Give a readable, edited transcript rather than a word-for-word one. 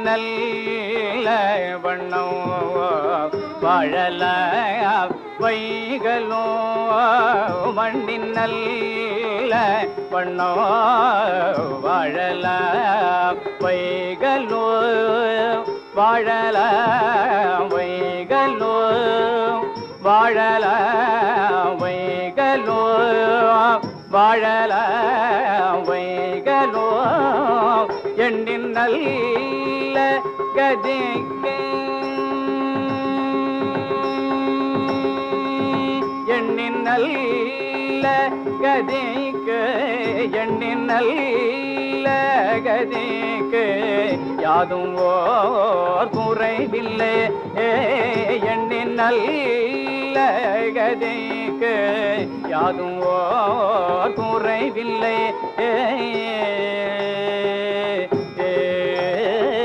நல்ல வண்ணம் வாழல வைகளோ மண்ணின் நல்ல வண்ணம் வாழல வைகளோ வாழல வைகளோ வாழல வைகளோ வாழல வைகளோ எண்ணின் நல்ல கதிக்கு எண்ணின் நல்ல கதிக்கு எண்ணின் நல்ல கதிக்கு யாதும் ஓர் குறைவில்லை எண்ணின் நல்ல கதிக்கு யாதும் ஓர் குறைவில்லை